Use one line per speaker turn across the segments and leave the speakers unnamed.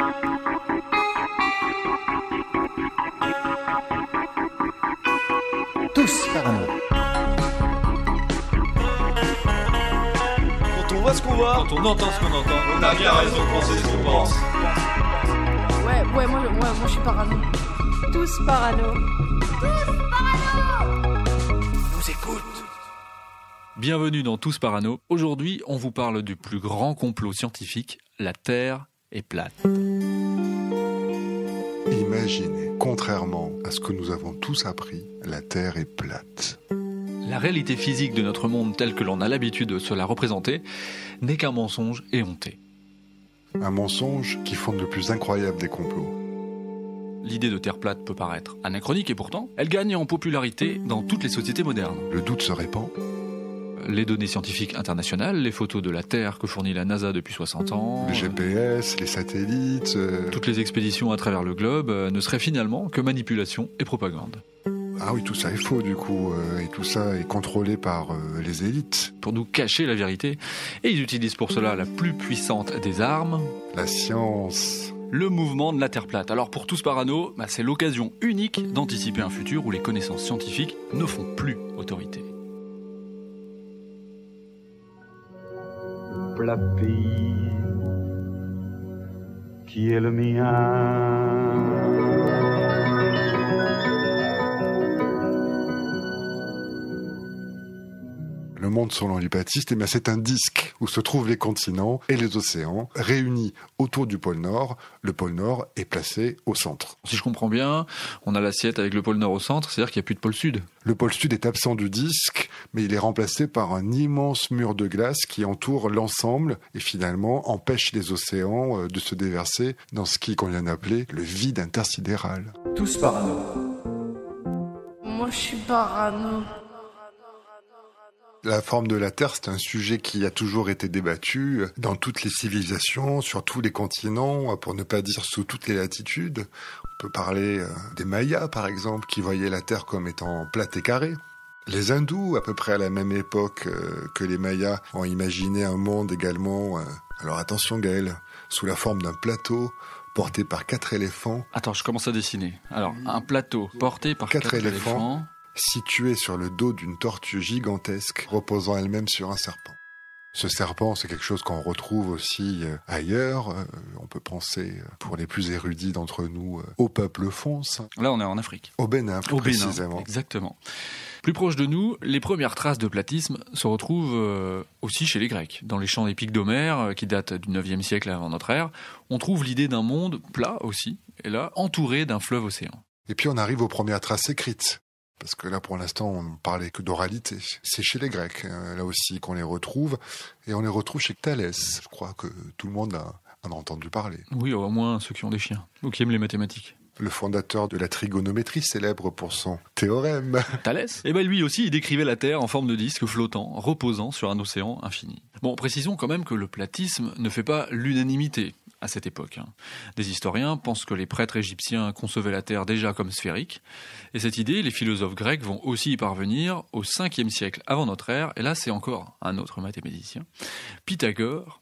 Tous parano.
Quand on voit ce qu'on voit,
Quand on entend ce qu'on entend,
on a bien raison de penser ce qu'on pense.
Ouais, moi je suis parano. Tous parano.
Nous écoute.
Bienvenue dans Tous Parano. Aujourd'hui, on vous parle du plus grand complot scientifique, la Terre est plate.
Imaginez, contrairement à ce que nous avons tous appris, la Terre est plate.
La réalité physique de notre monde telle que l'on a l'habitude de se la représenter n'est qu'un mensonge éhonté.
Un mensonge qui fonde le plus incroyable des complots.
L'idée de Terre plate peut paraître anachronique et pourtant, elle gagne en popularité dans toutes les sociétés modernes.
Le doute se répand.
Les données scientifiques internationales, les photos de la Terre que fournit la NASA depuis 60 ans,
Le GPS, les satellites...
toutes les expéditions à travers le globe ne seraient finalement que manipulation et propagande.
Ah oui, tout ça est faux du coup, et tout ça est contrôlé par les élites.
Pour nous cacher la vérité, et ils utilisent pour cela la plus puissante des armes,
La science...
le mouvement de la Terre plate. Alors pour Tous Parano, c'est l'occasion unique d'anticiper un futur où les connaissances scientifiques ne font plus autorité.
Plat pays qui est le mien.
Le monde selon les baptistes, c'est un disque où se trouvent les continents et les océans réunis autour du pôle Nord. Le pôle Nord est placé au centre.
Si je comprends bien, on a l'assiette avec le pôle Nord au centre, c'est-à-dire qu'il n'y a plus de pôle Sud.
Le pôle Sud est absent du disque, mais il est remplacé par un immense mur de glace qui entoure l'ensemble et finalement empêche les océans de se déverser dans ce qui convient d'appeler le vide intersidéral.
Tous parano.
Moi je suis parano.
La forme de la Terre, c'est un sujet qui a toujours été débattu dans toutes les civilisations, sur tous les continents, pour ne pas dire sous toutes les latitudes. On peut parler des Mayas, par exemple, qui voyaient la Terre comme étant plate et carrée. Les Hindous, à peu près à la même époque que les Mayas, ont imaginé un monde également, alors attention Gaël, sous la forme d'un plateau porté par 4 éléphants.
Attends, je commence à dessiner. Alors, un plateau porté par 4 éléphants.
Située sur le dos d'une tortue gigantesque reposant elle-même sur un serpent. Ce serpent, c'est quelque chose qu'on retrouve aussi ailleurs. On peut penser, pour les plus érudits d'entre nous, au peuple fonce.
Là, on est en Afrique.
Au Bénin, plus précisément.
Exactement. Plus proche de nous, les premières traces de platisme se retrouvent aussi chez les Grecs. Dans les chants épiques d'Homère, qui datent du 9e siècle avant notre ère, on trouve l'idée d'un monde plat aussi, et là, entouré d'un fleuve océan.
Et puis on arrive aux premières traces écrites. Parce que là, pour l'instant, on parlait que d'oralité. C'est chez les Grecs, là aussi, qu'on les retrouve. Et on les retrouve chez Thalès. Je crois que tout le monde en a entendu parler.
Oui, au moins ceux qui ont des chiens, ou qui aiment les mathématiques.
Le fondateur de la trigonométrie, célèbre pour son théorème.
Thalès ? Eh bien, lui aussi, il décrivait la Terre en forme de disque flottant, reposant sur un océan infini. Bon, précisons quand même que le platisme ne fait pas l'unanimité à cette époque. Des historiens pensent que les prêtres égyptiens concevaient la Terre déjà comme sphérique, et cette idée, les philosophes grecs vont aussi y parvenir au 5e siècle avant notre ère, et là c'est encore un autre mathématicien, Pythagore,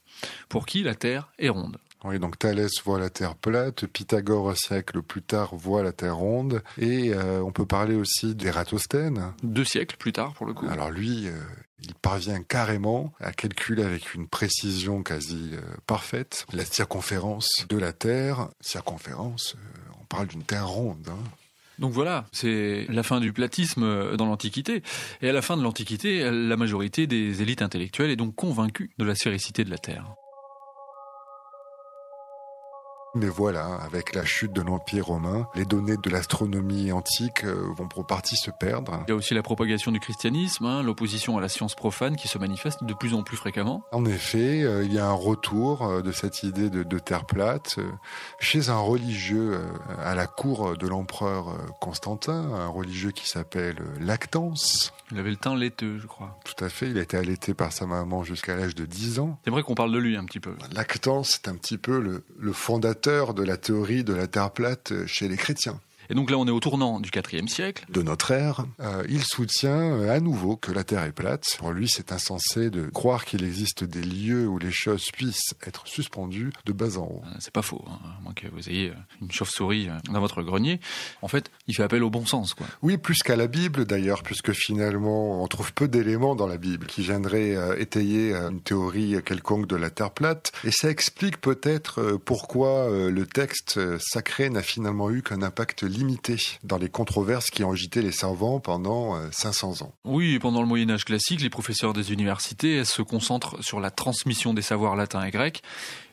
pour qui la Terre est ronde.
Oui, donc Thalès voit la Terre plate, Pythagore, un siècle plus tard, voit la Terre ronde, et on peut parler aussi d'Ératosthène.
2 siècles plus tard, pour le coup.
Alors lui, il parvient carrément à calculer avec une précision quasi parfaite la circonférence de la Terre. Circonférence, on parle d'une Terre ronde, hein.
Donc voilà, c'est la fin du platisme dans l'Antiquité. Et à la fin de l'Antiquité, la majorité des élites intellectuelles est donc convaincue de la sphéricité de la Terre.
Mais voilà, avec la chute de l'Empire romain, les données de l'astronomie antique vont pour partie se perdre.
Il y a aussi la propagation du christianisme, l'opposition à la science profane qui se manifeste de plus en plus fréquemment.
En effet, il y a un retour de cette idée de terre plate chez un religieux à la cour de l'empereur Constantin, un religieux qui s'appelle Lactance.
Il avait le teint laiteux, je crois.
Tout à fait, il a été allaité par sa maman jusqu'à l'âge de 10 ans.
C'est vrai qu'on parle de lui un petit peu.
Lactance, c'est un petit peu le fondateur de la théorie de la Terre plate chez les chrétiens.
Et donc là, on est au tournant du IVe siècle.
De notre ère, il soutient à nouveau que la Terre est plate. Pour lui, c'est insensé de croire qu'il existe des lieux où les choses puissent être suspendues de bas en haut.
C'est pas faux, hein, à moins que vous ayez une chauve-souris dans votre grenier. En fait, il fait appel au bon sens, quoi.
Oui, plus qu'à la Bible d'ailleurs, puisque finalement, on trouve peu d'éléments dans la Bible qui viendraient étayer une théorie quelconque de la Terre plate. Et ça explique peut-être pourquoi le texte sacré n'a finalement eu qu'un impact limité dans les controverses qui ont agité les savants pendant 500 ans.
Oui, pendant le Moyen-Âge classique, les professeurs des universités se concentrent sur la transmission des savoirs latins et grecs,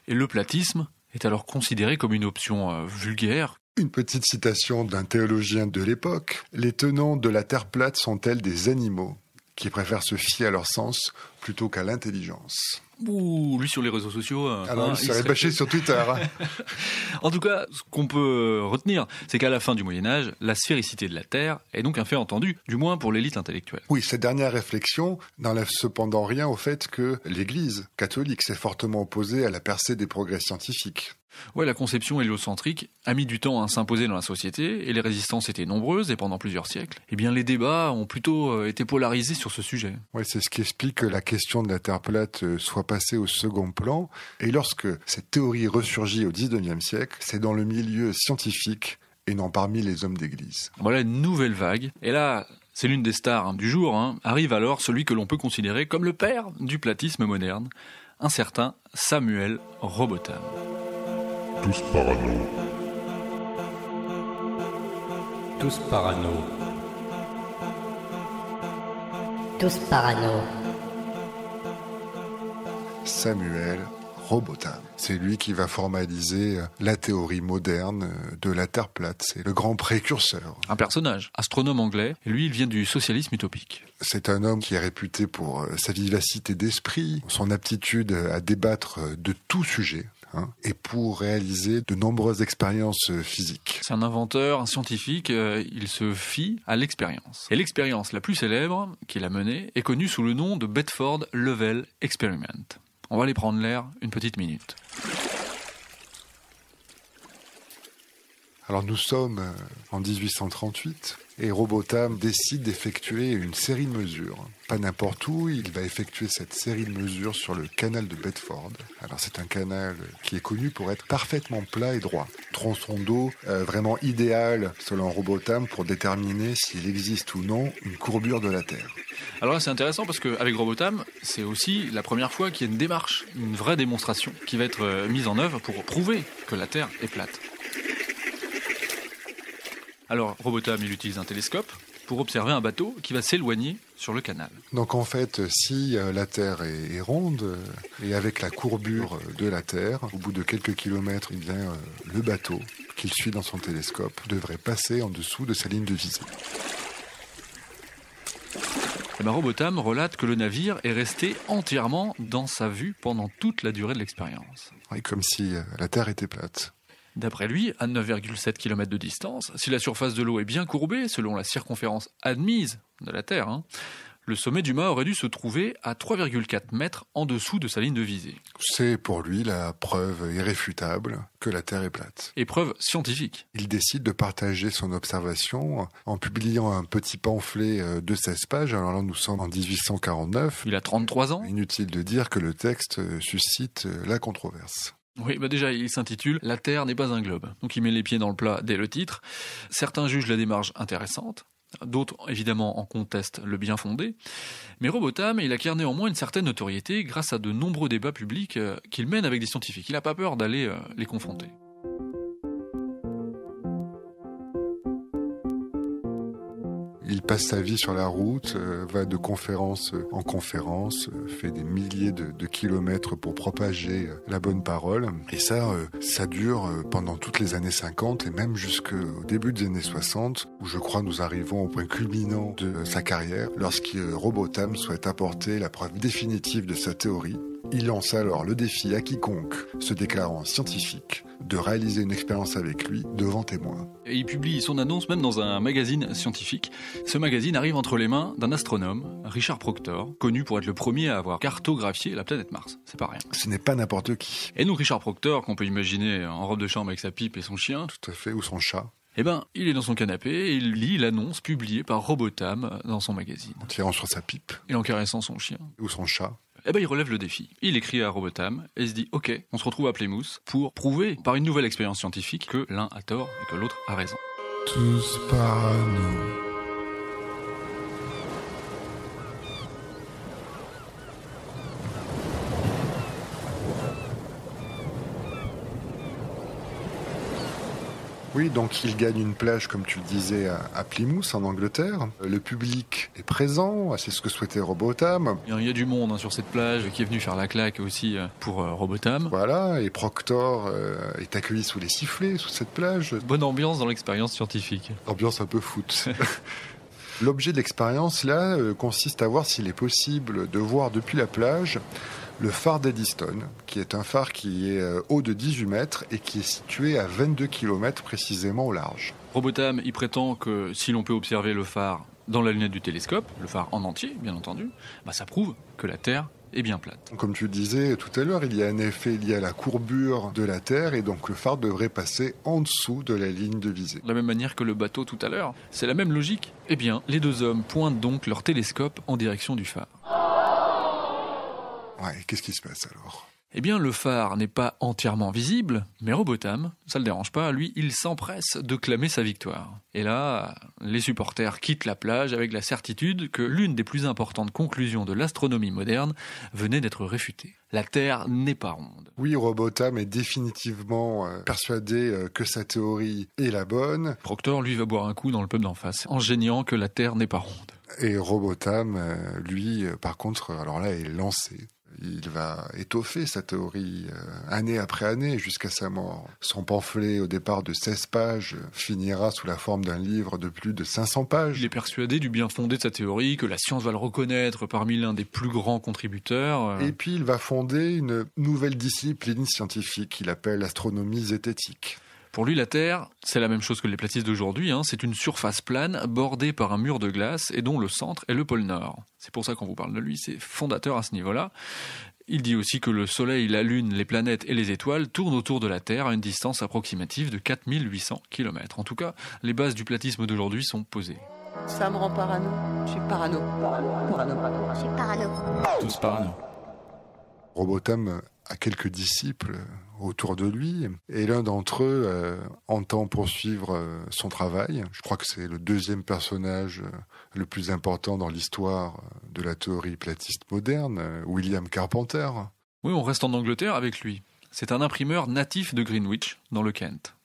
et le platisme est alors considéré comme une option vulgaire.
Une petite citation d'un théologien de l'époque. « Les tenants de la Terre plate sont-elles des animaux qui préfèrent se fier à leur sens plutôt qu'à l'intelligence ?»
Ouh, lui sur les réseaux sociaux...
Alors, il serait bâché sur Twitter.
En tout cas, ce qu'on peut retenir, c'est qu'à la fin du Moyen-Âge, la sphéricité de la Terre est donc un fait entendu, du moins pour l'élite intellectuelle.
Oui, cette dernière réflexion n'enlève cependant rien au fait que l'Église catholique s'est fortement opposée à la percée des progrès scientifiques.
Ouais, la conception héliocentrique a mis du temps à s'imposer dans la société et les résistances étaient nombreuses et pendant plusieurs siècles, eh bien les débats ont plutôt été polarisés sur ce sujet.
Ouais, c'est ce qui explique que la question de la Terre plate soit passée au second plan. Et lorsque cette théorie ressurgit au XIXe siècle, c'est dans le milieu scientifique et non parmi les hommes d'église.
Voilà une nouvelle vague. Et là, c'est l'une des stars du jour. Arrive alors celui que l'on peut considérer comme le père du platisme moderne, un certain Samuel Robotham.
Tous parano.
Tous parano.
Tous parano.
Samuel Robotham. C'est lui qui va formaliser la théorie moderne de la Terre plate. C'est le grand précurseur.
Un personnage, astronome anglais, et lui il vient du socialisme utopique.
C'est un homme qui est réputé pour sa vivacité d'esprit, son aptitude à débattre de tout sujet, et pour réaliser de nombreuses expériences physiques.
C'est un inventeur, un scientifique, il se fie à l'expérience. Et l'expérience la plus célèbre qu'il a menée est connue sous le nom de Bedford Level Experiment. On va aller prendre l'air une petite minute.
Alors nous sommes en 1838 et Robotham décide d'effectuer une série de mesures. Pas n'importe où, il va effectuer cette série de mesures sur le canal de Bedford. Alors c'est un canal qui est connu pour être parfaitement plat et droit. Tronçon d'eau vraiment idéal selon Robotham pour déterminer s'il existe ou non une courbure de la Terre.
Alors là c'est intéressant parce qu'avec Robotham, c'est aussi la première fois qu'il y a une démarche, une vraie démonstration qui va être mise en œuvre pour prouver que la Terre est plate. Alors, Robotham, il utilise un télescope pour observer un bateau qui va s'éloigner sur le canal.
Donc en fait, si la Terre est ronde, et avec la courbure de la Terre, au bout de quelques kilomètres, eh bien, le bateau qu'il suit dans son télescope devrait passer en dessous de sa ligne de visée.
Et Robotham relate que le navire est resté entièrement dans sa vue pendant toute la durée de l'expérience.
Oui, comme si la Terre était plate.
D'après lui, à 9,7 km de distance, si la surface de l'eau est bien courbée, selon la circonférence admise de la Terre, le sommet du mât aurait dû se trouver à 3,4 mètres en dessous de sa ligne de visée.
C'est pour lui la preuve irréfutable que la Terre est plate.
Et preuve scientifique.
Il décide de partager son observation en publiant un petit pamphlet de 16 pages. Alors là, nous sommes en 1849.
Il a 33 ans.
Inutile de dire que le texte suscite la controverse.
Oui, déjà, il s'intitule « La Terre n'est pas un globe ». Donc il met les pieds dans le plat dès le titre. Certains jugent la démarche intéressante, d'autres, évidemment, en contestent le bien fondé. Mais Robotham, il acquiert néanmoins une certaine notoriété grâce à de nombreux débats publics qu'il mène avec des scientifiques. Il n'a pas peur d'aller les confronter.
Il passe sa vie sur la route, va de conférence en conférence, fait des milliers de kilomètres pour propager la bonne parole. Et ça dure pendant toutes les années 50 et même jusqu'au début des années 60, où je crois nous arrivons au point culminant de sa carrière, lorsque Robotham souhaite apporter la preuve définitive de sa théorie. Il lance alors le défi à quiconque se déclarant scientifique de réaliser une expérience avec lui devant témoins.
Et il publie son annonce même dans un magazine scientifique. Ce magazine arrive entre les mains d'un astronome, Richard Proctor, connu pour être le premier à avoir cartographié la planète Mars. C'est pas rien.
Ce n'est pas n'importe qui.
Et donc Richard Proctor, qu'on peut imaginer en robe de chambre avec sa pipe et son chien.
Tout à fait, ou son chat.
Eh ben, il est dans son canapé et il lit l'annonce publiée par Robotham dans son magazine.
En tirant sur sa pipe.
Et en caressant son chien.
Ou son chat.
Eh ben, il relève le défi. Il écrit à Robotham et se dit « Ok, on se retrouve à Plymouth pour prouver par une nouvelle expérience scientifique que l'un a tort et que l'autre a raison. »
Tous parano. Oui, donc il gagne une plage, comme tu le disais, à Plymouth, en Angleterre. Le public est présent, c'est ce que souhaitait Robotham.
Il y a du monde sur cette plage qui est venu faire la claque aussi pour Robotham.
Voilà, et Proctor est accueilli sous les sifflets, sous cette plage.
Bonne ambiance dans l'expérience scientifique.
Ambiance un peu foot. L'objet de l'expérience, là, consiste à voir s'il est possible de voir depuis la plage le phare d'Eddystone, qui est un phare qui est haut de 18 mètres et qui est situé à 22 km précisément au large.
Robotham y prétend que si l'on peut observer le phare dans la lunette du télescope, le phare en entier, bien entendu, ça prouve que la Terre est bien plate.
Comme tu le disais tout à l'heure, il y a un effet lié à la courbure de la Terre et donc le phare devrait passer en dessous de la ligne de visée.
De la même manière que le bateau tout à l'heure, c'est la même logique. Eh bien, les deux hommes pointent donc leur télescope en direction du phare.
Ouais, qu'est-ce qui se passe alors ?
Eh bien, le phare n'est pas entièrement visible, mais Robotham, ça le dérange pas, lui, il s'empresse de clamer sa victoire. Et là, les supporters quittent la plage avec la certitude que l'une des plus importantes conclusions de l'astronomie moderne venait d'être réfutée. La Terre n'est pas ronde.
Oui, Robotham est définitivement persuadé que sa théorie est la bonne.
Proctor, lui, va boire un coup dans le pub d'en face, en géniant que la Terre n'est pas ronde.
Et Robotham, lui, par contre, alors là, est lancé. Il va étoffer sa théorie année après année jusqu'à sa mort. Son pamphlet au départ de 16 pages finira sous la forme d'un livre de plus de 500 pages.
Il est persuadé du bien fondé de sa théorie, que la science va le reconnaître parmi l'un des plus grands contributeurs.
Et puis il va fonder une nouvelle discipline scientifique qu'il appelle l'astronomie zététique.
Pour lui, la Terre, c'est la même chose que les platistes d'aujourd'hui, c'est une surface plane bordée par un mur de glace et dont le centre est le pôle Nord. C'est pour ça qu'on vous parle de lui, c'est fondateur à ce niveau-là. Il dit aussi que le Soleil, la Lune, les planètes et les étoiles tournent autour de la Terre à une distance approximative de 4800 km. En tout cas, les bases du platisme d'aujourd'hui sont posées.
Ça me rend parano. Je suis parano.
Je suis parano.
Tous parano.
Robotham a quelques disciples autour de lui, et l'un d'entre eux entend poursuivre son travail. Je crois que c'est le deuxième personnage le plus important dans l'histoire de la théorie platiste moderne, William Carpenter.
Oui, on reste en Angleterre avec lui. C'est un imprimeur natif de Greenwich, dans le Kent.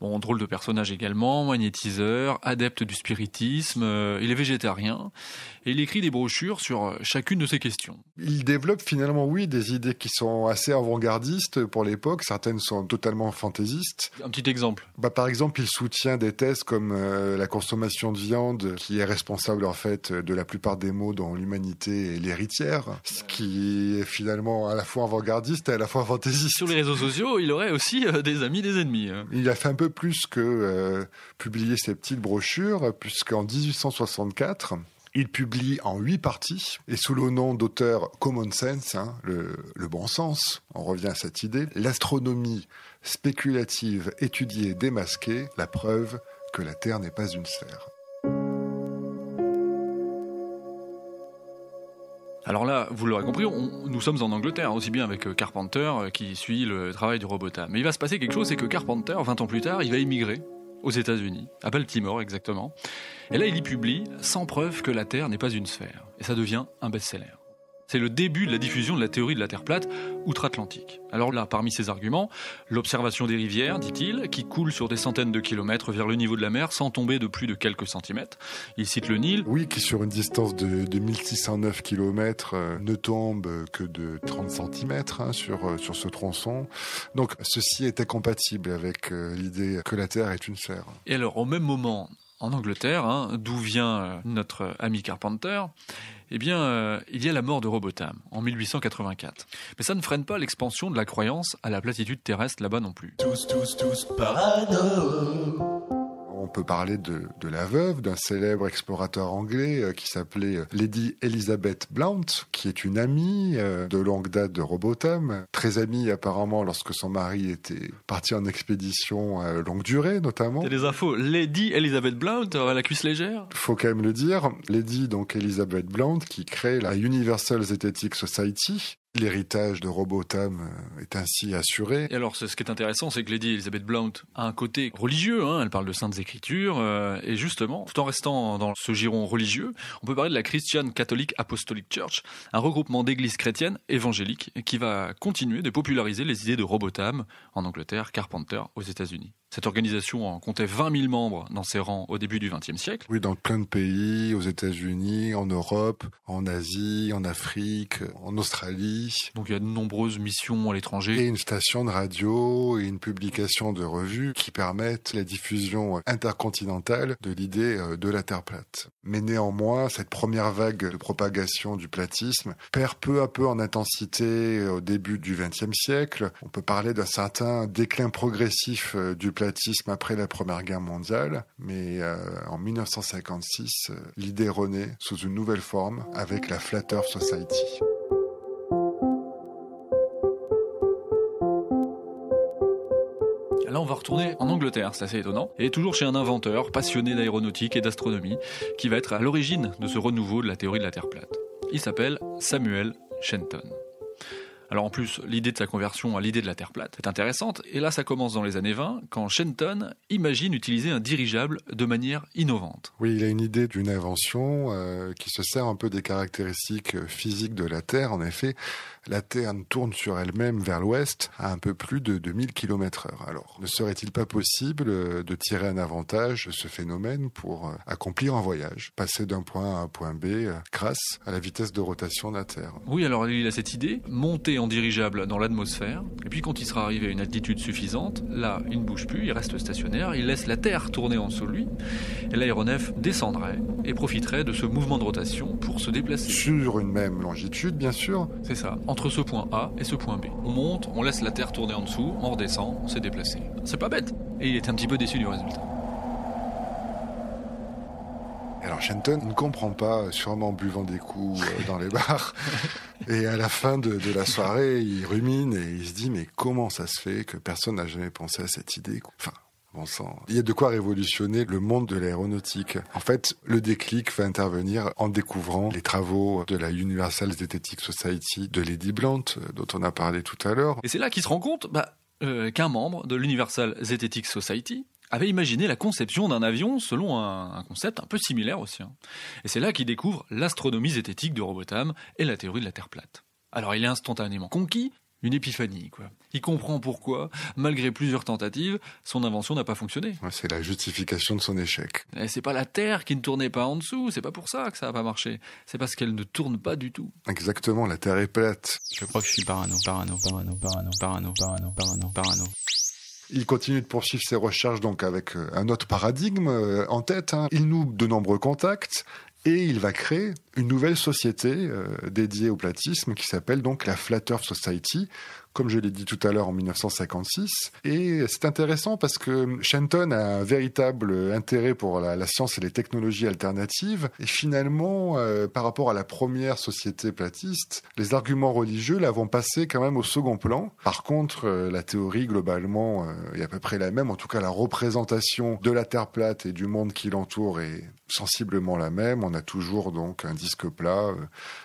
Bon, drôle de personnage également, magnétiseur, adepte du spiritisme, il est végétarien, et il écrit des brochures sur chacune de ces questions.
Il développe finalement, oui, des idées qui sont assez avant-gardistes pour l'époque, certaines sont totalement fantaisistes.
Un petit exemple.
Par exemple, il soutient des thèses comme la consommation de viande, qui est responsable en fait de la plupart des maux dont l'humanité est l'héritière, ce qui est finalement à la fois avant-gardiste et à la fois fantaisiste.
Sur les réseaux sociaux, il aurait aussi des amis, des ennemis.
Il a fait un peu plus que publier ces petites brochures, puisqu'en 1864, il publie en 8 parties, et sous le nom d'auteur Common Sense, le bon sens, on revient à cette idée, l'astronomie spéculative étudiée et démasquée, la preuve que la Terre n'est pas une sphère.
Alors là, vous l'aurez compris, nous sommes en Angleterre, aussi bien avec Carpenter qui suit le travail de Robotham. Mais il va se passer quelque chose, c'est que Carpenter, 20 ans plus tard, il va émigrer aux États-Unis, à Baltimore exactement. Et là, il y publie sans preuve que la Terre n'est pas une sphère. Et ça devient un best-seller. C'est le début de la diffusion de la théorie de la Terre plate outre-Atlantique. Alors là, parmi ses arguments, l'observation des rivières, dit-il, qui coulent sur des centaines de kilomètres vers le niveau de la mer sans tomber de plus de quelques centimètres. Il cite le Nil.
Oui, qui sur une distance de 1609 km ne tombe que de 30 cm sur ce tronçon. Donc ceci était compatible avec l'idée que la Terre est une sphère.
Et alors, au même moment, en Angleterre, d'où vient notre ami Carpenter, eh bien, il y a la mort de Robotham en 1884. Mais ça ne freine pas l'expansion de la croyance à la platitude terrestre là-bas non plus.
Tous parano.
On On peut parler de la veuve d'un célèbre explorateur anglais qui s'appelait Lady Elizabeth Blount, qui est une amie de longue date de Robotham, très amie apparemment lorsque son mari était parti en expédition longue durée notamment.
T'as des infos, Lady Elizabeth Blount, la cuisse légère.
Faut quand même le dire, Lady donc Elizabeth Blount qui crée la Universal Zetetic Society. L'héritage de Robotham est ainsi assuré.
Et alors, ce qui est intéressant, c'est que Lady Elizabeth Blount a un côté religieux, elle parle de saintes écritures, et justement, tout en restant dans ce giron religieux, on peut parler de la Christian Catholic Apostolic Church, un regroupement d'églises chrétiennes évangéliques qui va continuer de populariser les idées de Robotham en Angleterre, Carpenter aux États-Unis. Cette organisation en comptait 20 000 membres dans ses rangs au début du XXe siècle.
Oui, dans plein de pays, aux États-Unis, en Europe, en Asie, en Afrique, en Australie.
Donc il y a de nombreuses missions à l'étranger.
Et une station de radio et une publication de revues qui permettent la diffusion intercontinentale de l'idée de la Terre plate. Mais néanmoins, cette première vague de propagation du platisme perd peu à peu en intensité au début du XXe siècle. On peut parler d'un certain déclin progressif du platisme après la Première Guerre mondiale, mais en 1956, l'idée renaît sous une nouvelle forme avec la Flat Earth Society.
Là, on va retourner en Angleterre, c'est assez étonnant, et toujours chez un inventeur passionné d'aéronautique et d'astronomie, qui va être à l'origine de ce renouveau de la théorie de la Terre plate. Il s'appelle Samuel Shenton. Alors en plus, l'idée de sa conversion à l'idée de la Terre plate est intéressante, et là ça commence dans les années 20, quand Shenton imagine utiliser un dirigeable de manière innovante.
Oui, il a une idée d'une invention qui se sert un peu des caractéristiques physiques de la Terre. En effet, la Terre tourne sur elle-même vers l'ouest à un peu plus de 2000 km/h. Alors, ne serait-il pas possible de tirer un avantage de ce phénomène pour accomplir un voyage, passer d'un point A à un point B grâce à la vitesse de rotation de la Terre?
Oui, alors il a cette idée, monter en dirigeable dans l'atmosphère, et puis quand il sera arrivé à une altitude suffisante, là, il ne bouge plus, il reste stationnaire, il laisse la Terre tourner en dessous de lui, et l'aéronef descendrait et profiterait de ce mouvement de rotation pour se déplacer.
Sur une même longitude, bien sûr.
C'est ça, entre ce point A et ce point B. On monte, on laisse la Terre tourner en dessous, on redescend, on s'est déplacé. C'est pas bête. Et il est un petit peu déçu du résultat.
Alors Shenton ne comprend pas, sûrement buvant des coups dans les bars. Et à la fin de la soirée, il rumine et il se dit « Mais comment ça se fait que personne n'a jamais pensé à cette idée ?» Enfin, bon sang. Il y a de quoi révolutionner le monde de l'aéronautique. En fait, le déclic va intervenir en découvrant les travaux de la Universal Zetetic Society de Lady Blount, dont on a parlé tout à l'heure.
Et c'est là qu'il se rend compte qu'un membre de l'Universal Zetetic Society avait imaginé la conception d'un avion selon un concept un peu similaire aussi. Et c'est là qu'il découvre l'astronomie zététique de Robotham et la théorie de la Terre plate. Alors il est instantanément conquis, une épiphanie, quoi. Il comprend pourquoi, malgré plusieurs tentatives, son invention n'a pas fonctionné.
Ouais, c'est la justification de son échec.
Et c'est pas la Terre qui ne tournait pas en dessous, c'est pas pour ça que ça n'a pas marché. C'est parce qu'elle ne tourne pas du tout.
Exactement, la Terre est plate.
Je crois que je suis parano.
Il continue de poursuivre ses recherches donc avec un autre paradigme en tête. Il noue de nombreux contacts et il va créer une nouvelle société dédiée au platisme qui s'appelle donc la Flat Earth Society, comme je l'ai dit tout à l'heure en 1956. Et c'est intéressant parce que Shenton a un véritable intérêt pour la science et les technologies alternatives. Et finalement, par rapport à la première société platiste, les arguments religieux là vont passer quand même au second plan. Par contre, la théorie globalement est à peu près la même. En tout cas, la représentation de la Terre plate et du monde qui l'entoure est sensiblement la même. On a toujours donc un disque plat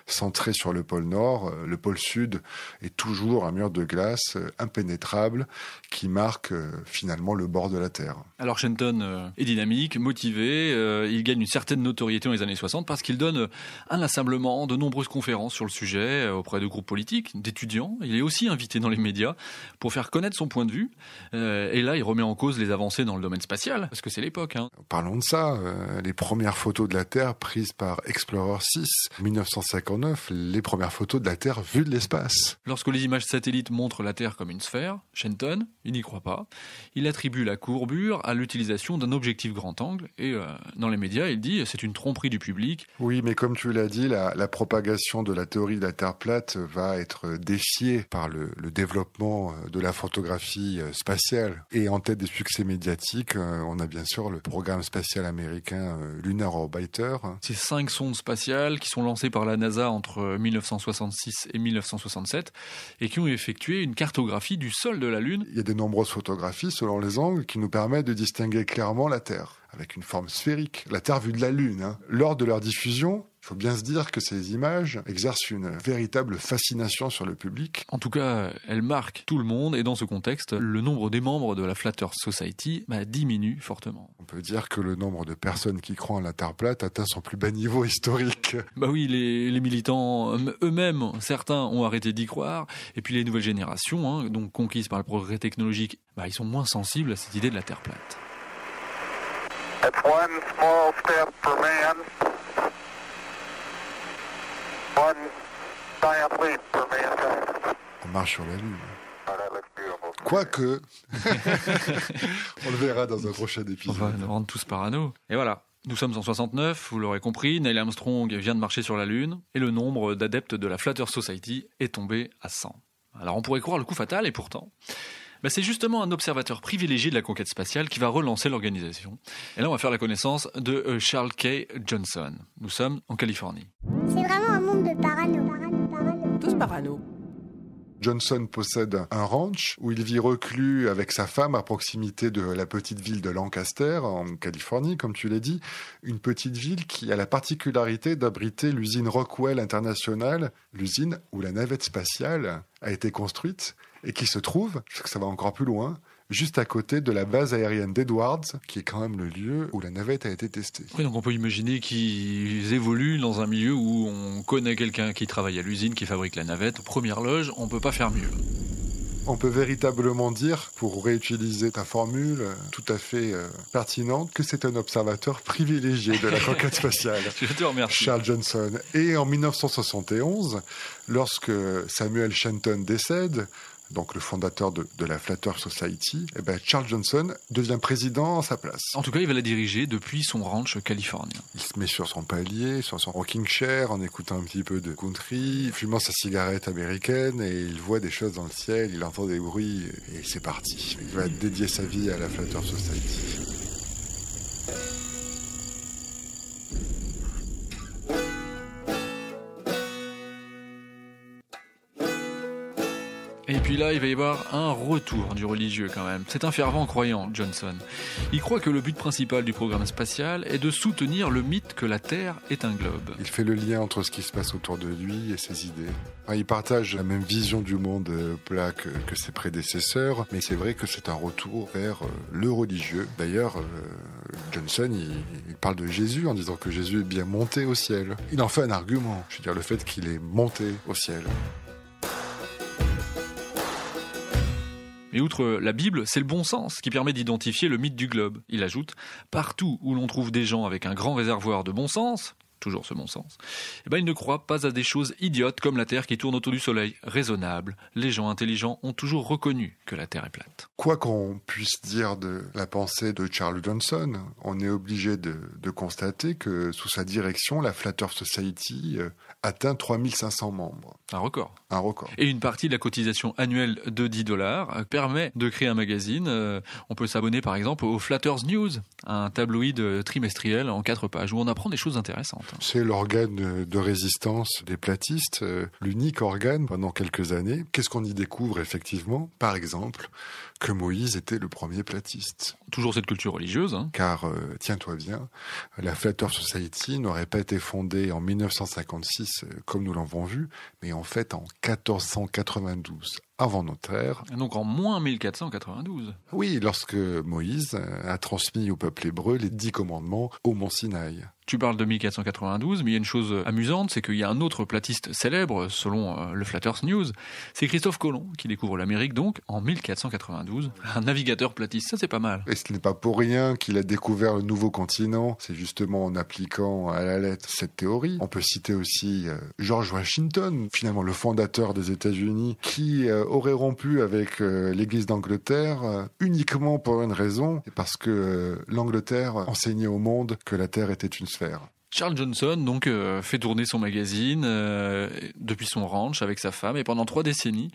centré sur le pôle Nord. Le pôle Sud est toujours un mur de glace impénétrable qui marque finalement le bord de la Terre.
Alors Shenton est dynamique, motivé, il gagne une certaine notoriété dans les années 60 parce qu'il donne inlassablement de nombreuses conférences sur le sujet auprès de groupes politiques, d'étudiants. Il est aussi invité dans les médias pour faire connaître son point de vue. Et là, il remet en cause les avancées dans le domaine spatial, parce que c'est l'époque.
Parlons de ça. Les premières photos de la Terre prises par Explorer 6, 1959, les premières photos de la Terre vues de l'espace.
Lorsque les images satellites montre la Terre comme une sphère. Shenton, il n'y croit pas. Il attribue la courbure à l'utilisation d'un objectif grand angle. Et dans les médias, il dit c'est une tromperie du public.
Oui, mais comme tu l'as dit, la propagation de la théorie de la Terre plate va être défiée par le développement de la photographie spatiale. Et en tête des succès médiatiques, on a bien sûr le programme spatial américain Lunar Orbiter.
Ces 5 sondes spatiales qui sont lancées par la NASA entre 1966 et 1967 et qui ont effectué une cartographie du sol de la Lune.
Il y a de nombreuses photographies selon les angles qui nous permettent de distinguer clairement la Terre, avec une forme sphérique, la Terre vue de la Lune. Lors de leur diffusion, il faut bien se dire que ces images exercent une véritable fascination sur le public.
En tout cas, elles marquent tout le monde et dans ce contexte, le nombre des membres de la Flat Earth Society diminue fortement.
On peut dire que le nombre de personnes qui croient en la Terre plate atteint son plus bas niveau historique.
Oui, les militants eux-mêmes, certains ont arrêté d'y croire, et puis les nouvelles générations, donc conquises par le progrès technologique, ils sont moins sensibles à cette idée de la Terre plate.
It's one small step for man, one giant leap for mankind.
On marche sur la Lune. Quoique, on le verra dans un prochain épisode.
On va nous rendre tous parano. Et voilà, nous sommes en 69, vous l'aurez compris, Neil Armstrong vient de marcher sur la Lune, et le nombre d'adeptes de la Flat Earth Society est tombé à 100. Alors on pourrait croire le coup fatal, et pourtant... c'est justement un observateur privilégié de la conquête spatiale qui va relancer l'organisation. Et là, on va faire la connaissance de Charles K. Johnson. Nous sommes en Californie.
C'est vraiment un monde de parano.
Tous parano.
Johnson possède un ranch où il vit reclus avec sa femme à proximité de la petite ville de Lancaster, en Californie, comme tu l'as dit. Une petite ville qui a la particularité d'abriter l'usine Rockwell International, l'usine où la navette spatiale a été construite et qui se trouve, parce que ça va encore plus loin, juste à côté de la base aérienne d'Edwards, qui est quand même le lieu où la navette a été testée.
Oui, donc on peut imaginer qu'ils évoluent dans un milieu où on connaît quelqu'un qui travaille à l'usine, qui fabrique la navette. Première loge, on peut pas faire mieux.
On peut véritablement dire, pour réutiliser ta formule tout à fait pertinente, que c'est un observateur privilégié de la conquête spatiale.
Je te remercie.
Charles Johnson. Et en 1971, lorsque Samuel Shenton décède, donc le fondateur de la Flat Earth Society, Charles Johnson devient président à sa place.
En tout cas, il va la diriger depuis son ranch californien.
Il se met sur son palier, sur son rocking chair, en écoutant un petit peu de country, fumant sa cigarette américaine, et il voit des choses dans le ciel, il entend des bruits, et c'est parti. Il va dédier sa vie à la Flat Earth Society.
Et puis là, il va y avoir un retour du religieux quand même. C'est un fervent croyant, Johnson. Il croit que le but principal du programme spatial est de soutenir le mythe que la Terre est un globe.
Il fait le lien entre ce qui se passe autour de lui et ses idées. Il partage la même vision du monde plat que ses prédécesseurs, mais c'est vrai que c'est un retour vers le religieux. D'ailleurs, Johnson, il parle de Jésus en disant que Jésus est bien monté au ciel. Il en fait un argument, je veux dire le fait qu'il est monté au ciel.
Mais outre la Bible, c'est le bon sens qui permet d'identifier le mythe du globe. Il ajoute « Partout où l'on trouve des gens avec un grand réservoir de bon sens », toujours ce bon sens, ils ne croient pas à des choses idiotes comme la Terre qui tourne autour du Soleil. Raisonnable, les gens intelligents ont toujours reconnu que la Terre est plate.
Quoi qu'on puisse dire de la pensée de Charles Johnson, on est obligé de constater que sous sa direction, la Flat Earth Society atteint 3500 membres.
Un record.
Un record.
Et une partie de la cotisation annuelle de $10 permet de créer un magazine. On peut s'abonner par exemple au Flat Earth News, un tabloïd trimestriel en 4 pages où on apprend des choses intéressantes.
C'est l'organe de résistance des platistes, l'unique organe pendant quelques années. Qu'est-ce qu'on y découvre effectivement ? Par exemple, que Moïse était le premier platiste.
Toujours cette culture religieuse.
Car, tiens-toi bien, la Flat Earth Society n'aurait pas été fondée en 1956 comme nous l'avons vu, mais en fait en 1492. Avant notre ère.
Donc en moins 1492.
Oui, lorsque Moïse a transmis au peuple hébreu les 10 commandements au mont Sinaï.
Tu parles de 1492, mais il y a une chose amusante, c'est qu'il y a un autre platiste célèbre, selon le Flat Earth News, c'est Christophe Colomb, qui découvre l'Amérique donc en 1492. Un navigateur platiste, ça c'est pas mal.
Et ce n'est pas pour rien qu'il a découvert le nouveau continent, c'est justement en appliquant à la lettre cette théorie. On peut citer aussi George Washington, finalement le fondateur des États-Unis, qui aurait rompu avec l'Église d'Angleterre uniquement pour une raison, parce que l'Angleterre enseignait au monde que la Terre était une sphère.
Charles Johnson donc fait tourner son magazine depuis son ranch avec sa femme et pendant 3 décennies,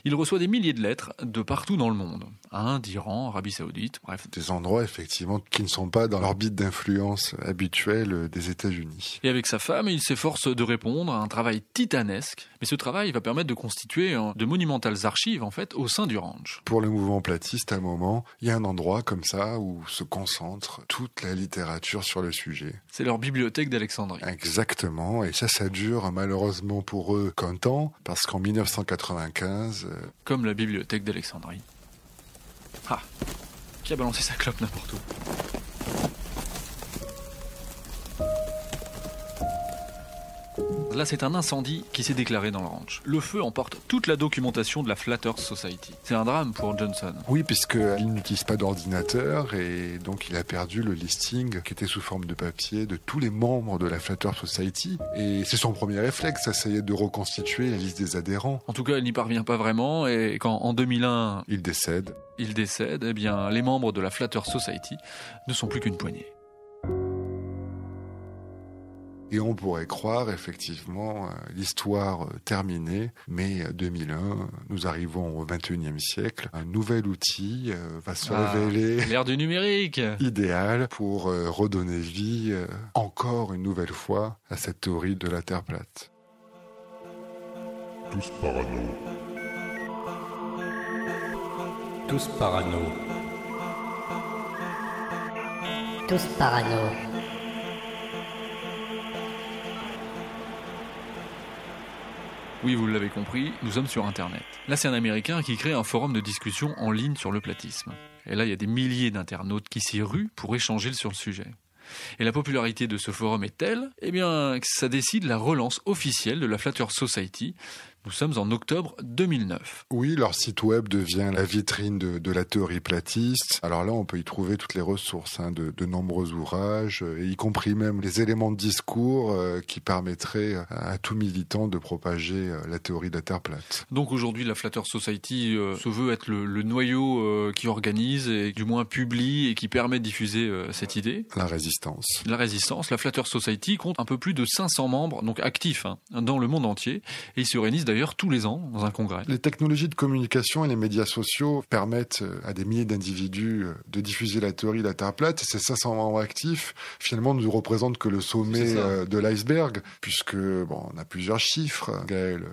il reçoit des milliers de lettres de partout dans le monde. Inde, Iran, Arabie Saoudite, bref.
Des endroits effectivement qui ne sont pas dans l'orbite d'influence habituelle des États-Unis.
Et avec sa femme, il s'efforce de répondre à un travail titanesque. Mais ce travail va permettre de constituer de monumentales archives en fait au sein du ranch.
Pour le mouvement platiste, à un moment, il y a un endroit comme ça où se concentre toute la littérature sur le sujet.
C'est leur bibliothèque d'Alexandrie.
Exactement, et ça dure malheureusement pour eux qu'un temps, parce qu'en 1995...
Comme la bibliothèque d'Alexandrie. Ah, qui a balancé sa clope n'importe où. Là, c'est un incendie qui s'est déclaré dans le ranch. Le feu emporte toute la documentation de la Flatters Society. C'est un drame pour Johnson.
Oui, puisqu'il n'utilise pas d'ordinateur et donc il a perdu le listing qui était sous forme de papier de tous les membres de la Flatters Society. Et c'est son premier réflexe, essayer de reconstituer la liste des adhérents.
En tout cas, il n'y parvient pas vraiment et quand en 2001...
Il décède,
eh bien, les membres de la Flatters Society ne sont plus qu'une poignée.
Et on pourrait croire effectivement l'histoire terminée, mais 2001, nous arrivons au XXIe siècle. Un nouvel outil va se révéler
l'ère du numérique,
idéal pour redonner vie encore une nouvelle fois à cette théorie de la Terre plate.
Tous parano.
Tous parano.
Tous parano.
Oui, vous l'avez compris, nous sommes sur Internet. Là, c'est un Américain qui crée un forum de discussion en ligne sur le platisme. Et là, il y a des milliers d'internautes qui s'y ruent pour échanger sur le sujet. Et la popularité de ce forum est telle, que ça décide la relance officielle de la Flatters Society. Nous sommes en octobre 2009.
Oui, leur site web devient la vitrine de la théorie platiste. Alors là, on peut y trouver toutes les ressources, de nombreux ouvrages, et y compris même les éléments de discours qui permettraient à tout militant de propager la théorie de la Terre plate.
Donc aujourd'hui, la Flatters Society se veut être le noyau qui organise et du moins publie et qui permet de diffuser cette idée.
La résistance.
La Flatters Society compte un peu plus de 500 membres, donc actifs, dans le monde entier, et ils se réunissent d'ailleurs tous les ans dans un congrès.
Les technologies de communication et les médias sociaux permettent à des milliers d'individus de diffuser la théorie de la Terre plate. Et ces 500 membres actifs, finalement, ne représentent que le sommet de l'iceberg, puisque, on a plusieurs chiffres, Gaël.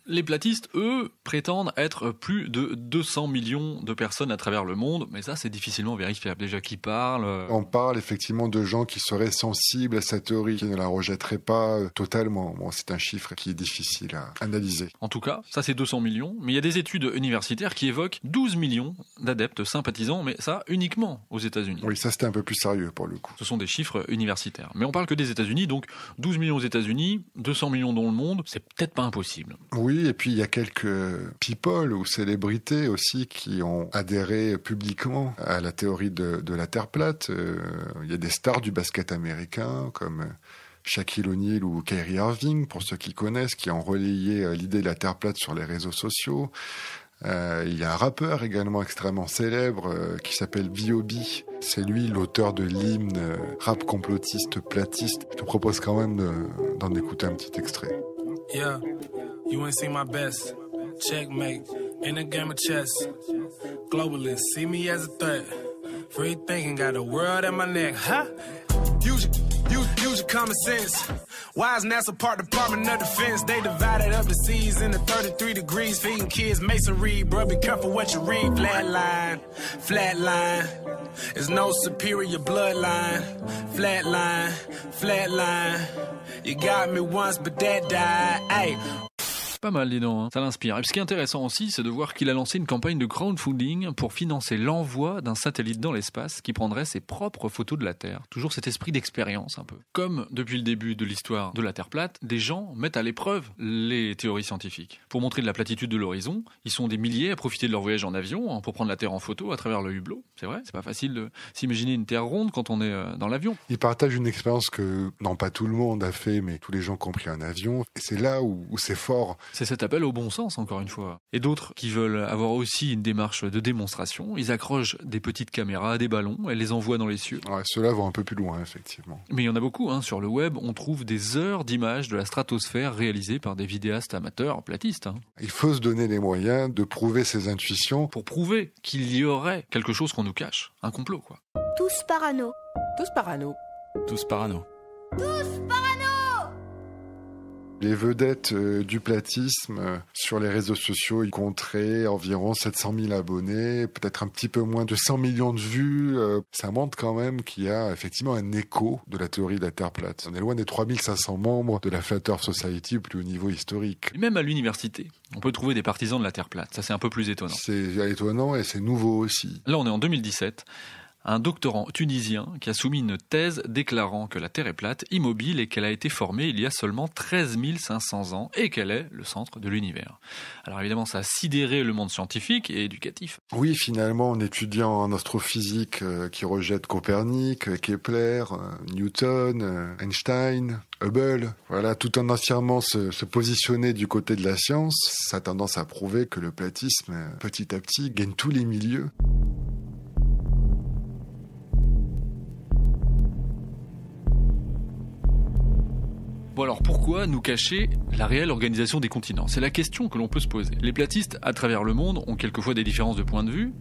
Les platistes, eux, prétendent être plus de 200 millions de personnes à travers le monde, mais ça, c'est difficilement vérifiable. Déjà, qui parle
On parle effectivement de gens qui seraient sensibles à cette théorie, qui ne la rejetteraient pas totalement. C'est un chiffre qui est difficile à analyser.
En tout cas, ça c'est 200 millions, mais il y a des études universitaires qui évoquent 12 millions d'adeptes sympathisants, mais ça uniquement aux États-Unis.
Oui, ça c'était un peu plus sérieux pour le coup.
Ce sont des chiffres universitaires. Mais on parle que des États-Unis, donc 12 millions aux États-Unis, 200 millions dans le monde, c'est peut-être pas impossible.
Oui, et puis il y a quelques people ou célébrités aussi qui ont adhéré publiquement à la théorie de la Terre plate. Il y a des stars du basket américain comme Shaquille O'Neal ou Kyrie Irving, pour ceux qui connaissent, qui ont relayé l'idée de la Terre plate sur les réseaux sociaux. Il y a un rappeur également extrêmement célèbre qui s'appelle B.O.B. C'est lui l'auteur de l'hymne rap complotiste platiste. Je te propose quand même d'en écouter un petit extrait.
Yeah, you ain't seen my best. Checkmate, in a game of chess. Globalists see me as a threat. Free thinking, got the world at my neck, huh? Use your common sense. Why is NASA part Department of Defense? They divided up the seas into 33 degrees, feeding kids masonry. Bro, be careful what you read. Flatline, flatline. There's no superior bloodline. Flatline, flatline. You got me once, but that died. Hey.
Pas mal, dis donc, ça l'inspire. Et ce qui est intéressant aussi, c'est de voir qu'il a lancé une campagne de crowdfunding pour financer l'envoi d'un satellite dans l'espace qui prendrait ses propres photos de la Terre. Toujours cet esprit d'expérience un peu. Comme depuis le début de l'histoire de la Terre plate, des gens mettent à l'épreuve les théories scientifiques. Pour montrer de la platitude de l'horizon, ils sont des milliers à profiter de leur voyage en avion pour prendre la Terre en photo à travers le hublot. C'est vrai, c'est pas facile de s'imaginer une Terre ronde quand on est dans l'avion.
Ils partagent une expérience que, non pas tout le monde a fait, mais tous les gens qui ont pris un avion. Et c'est là où c'est fort.
C'est cet appel au bon sens, encore une fois. Et d'autres qui veulent avoir aussi une démarche de démonstration, ils accrochent des petites caméras à des ballons et les envoient dans les cieux.
Ouais, ceux-là vont un peu plus loin, effectivement.
Mais il y en a beaucoup, sur le web, on trouve des heures d'images de la stratosphère réalisées par des vidéastes amateurs, platistes.
Il faut se donner les moyens de prouver ses intuitions.
Pour prouver qu'il y aurait quelque chose qu'on nous cache, un complot, quoi.
Tous parano.
Tous parano.
Tous parano.
Tous parano.
Les vedettes du platisme sur les réseaux sociaux, ils compteraient environ 700 000 abonnés, peut-être un petit peu moins de 100 millions de vues. Ça montre quand même qu'il y a effectivement un écho de la théorie de la Terre plate. On est loin des 3500 membres de la Flat Earth Society au plus haut niveau historique.
Et même à l'université, on peut trouver des partisans de la Terre plate. Ça, c'est un peu plus étonnant.
C'est étonnant et c'est nouveau aussi.
Là, on est en 2017. Un doctorant tunisien qui a soumis une thèse déclarant que la Terre est plate, immobile et qu'elle a été formée il y a seulement 13 500 ans et qu'elle est le centre de l'univers. Alors évidemment, ça a sidéré le monde scientifique et éducatif.
Oui, finalement, un étudiant en astrophysique qui rejette Copernic, Kepler, Newton, Einstein, Hubble, voilà, tout en entièrement se positionner du côté de la science, ça a tendance à prouver que le platisme, petit à petit, gagne tous les milieux.
Bon alors pourquoi nous cacher la réelle organisation des continents? C'est la question que l'on peut se poser. Les platistes à travers le monde ont quelquefois des différences de point de vue,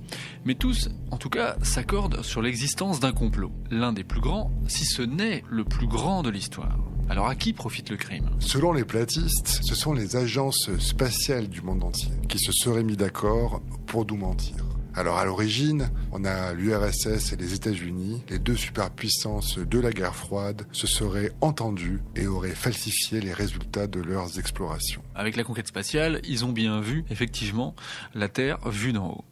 mais tous, en tout cas, s'accordent sur l'existence d'un complot. L'un des plus grands, si ce n'est le plus grand de l'histoire. Alors à qui profite le crime?
Selon les platistes, ce sont les agences spatiales du monde entier qui se seraient mis d'accord pour nous mentir. Alors à l'origine, on a l'URSS et les États-Unis, les deux superpuissances de la guerre froide, se seraient entendues et auraient falsifié les résultats de leurs explorations.
Avec la conquête spatiale, ils ont bien vu, effectivement, la Terre vue d'en haut.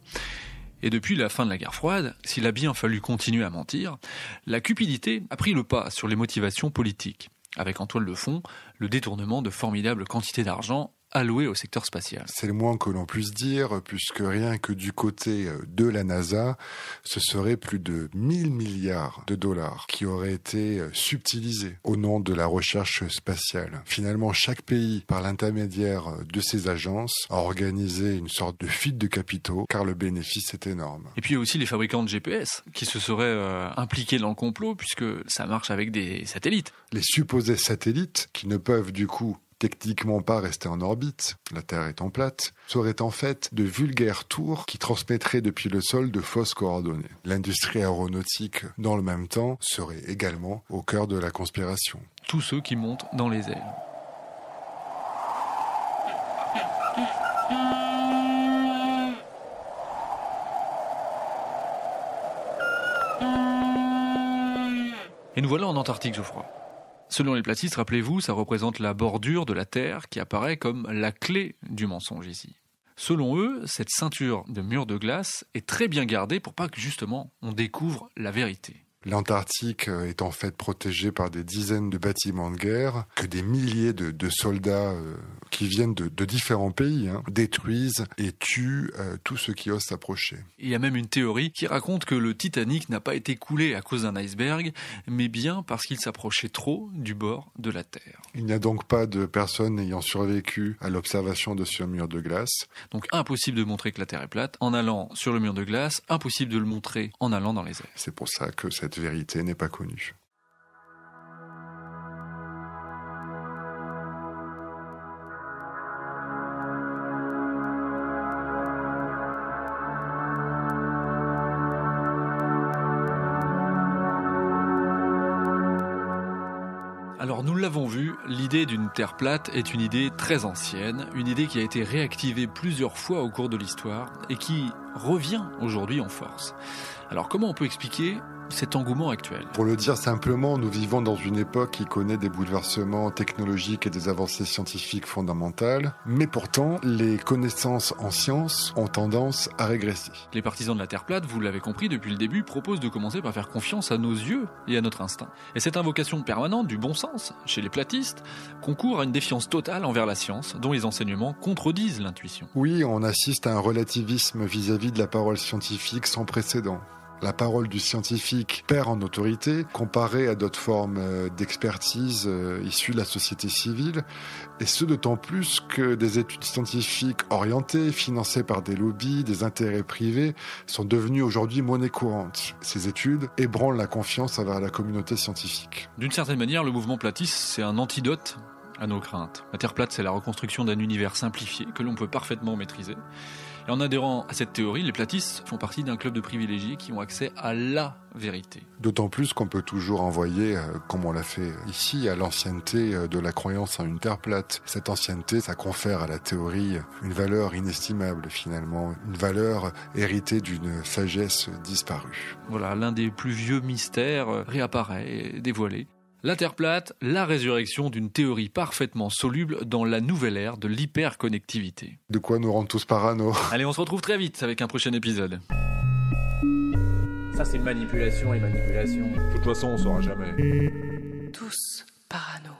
Et depuis la fin de la guerre froide, s'il a bien fallu continuer à mentir, la cupidité a pris le pas sur les motivations politiques, avec en toile de fond le détournement de formidables quantités d'argent alloué au secteur spatial.
C'est le moins que l'on puisse dire, puisque rien que du côté de la NASA, ce serait plus de 1000 milliards de dollars qui auraient été subtilisés au nom de la recherche spatiale. Finalement, chaque pays, par l'intermédiaire de ces agences, a organisé une sorte de fuite de capitaux, car le bénéfice est énorme.
Et puis il y a aussi les fabricants de GPS qui se seraient impliqués dans le complot, puisque ça marche avec des satellites.
Les supposés satellites, qui ne peuvent du coup techniquement pas rester en orbite, la Terre étant plate, seraient en fait de vulgaires tours qui transmettraient depuis le sol de fausses coordonnées. L'industrie aéronautique, dans le même temps, serait également au cœur de la conspiration.
Tous ceux qui montent dans les airs. Et nous voilà en Antarctique, Geoffroy. Selon les platistes, rappelez-vous, ça représente la bordure de la Terre qui apparaît comme la clé du mensonge ici. Selon eux, cette ceinture de murs de glace est très bien gardée pour pas que justement on découvre la vérité.
L'Antarctique est en fait protégée par des dizaines de bâtiments de guerre que des milliers de soldats qui viennent de différents pays détruisent et tuent tous ceux qui osent s'approcher.
Il y a même une théorie qui raconte que le Titanic n'a pas été coulé à cause d'un iceberg, mais bien parce qu'il s'approchait trop du bord de la Terre.
Il n'y a donc pas de personnes ayant survécu à l'observation de ce mur de glace.
Donc impossible de montrer que la Terre est plate en allant sur le mur de glace, impossible de le montrer en allant dans les airs.
C'est pour ça que cette vérité n'est pas connue.
Alors nous l'avons vu, l'idée d'une Terre plate est une idée très ancienne, une idée qui a été réactivée plusieurs fois au cours de l'histoire et qui revient aujourd'hui en force. Alors comment on peut expliquer cet engouement actuel?
Pour le dire simplement, nous vivons dans une époque qui connaît des bouleversements technologiques et des avancées scientifiques fondamentales, mais pourtant, les connaissances en sciences ont tendance à régresser.
Les partisans de la Terre plate, vous l'avez compris depuis le début, proposent de commencer par faire confiance à nos yeux et à notre instinct. Et cette invocation permanente du bon sens, chez les platistes, concourt à une défiance totale envers la science, dont les enseignements contredisent l'intuition.
Oui, on assiste à un relativisme vis-à-vis de la parole scientifique sans précédent. La parole du scientifique perd en autorité comparée à d'autres formes d'expertise issues de la société civile, et ce d'autant plus que des études scientifiques orientées, financées par des lobbies, des intérêts privés, sont devenues aujourd'hui monnaie courante. Ces études ébranlent la confiance envers la communauté scientifique.
D'une certaine manière, le mouvement platiste, c'est un antidote à nos craintes. La Terre plate, c'est la reconstruction d'un univers simplifié que l'on peut parfaitement maîtriser. Et en adhérant à cette théorie, les platistes font partie d'un club de privilégiés qui ont accès à la vérité.
D'autant plus qu'on peut toujours envoyer, comme on l'a fait ici, à l'ancienneté de la croyance en une Terre plate. Cette ancienneté, ça confère à la théorie une valeur inestimable finalement, une valeur héritée d'une sagesse disparue.
Voilà, l'un des plus vieux mystères réapparaît, dévoilé. La Terre plate, la résurrection d'une théorie parfaitement soluble dans la nouvelle ère de l'hyperconnectivité.
De quoi nous rendre tous parano.
Allez, on se retrouve très vite avec un prochain épisode.
Ça, c'est manipulation et manipulation.
De toute façon, on saura jamais.
Tous parano.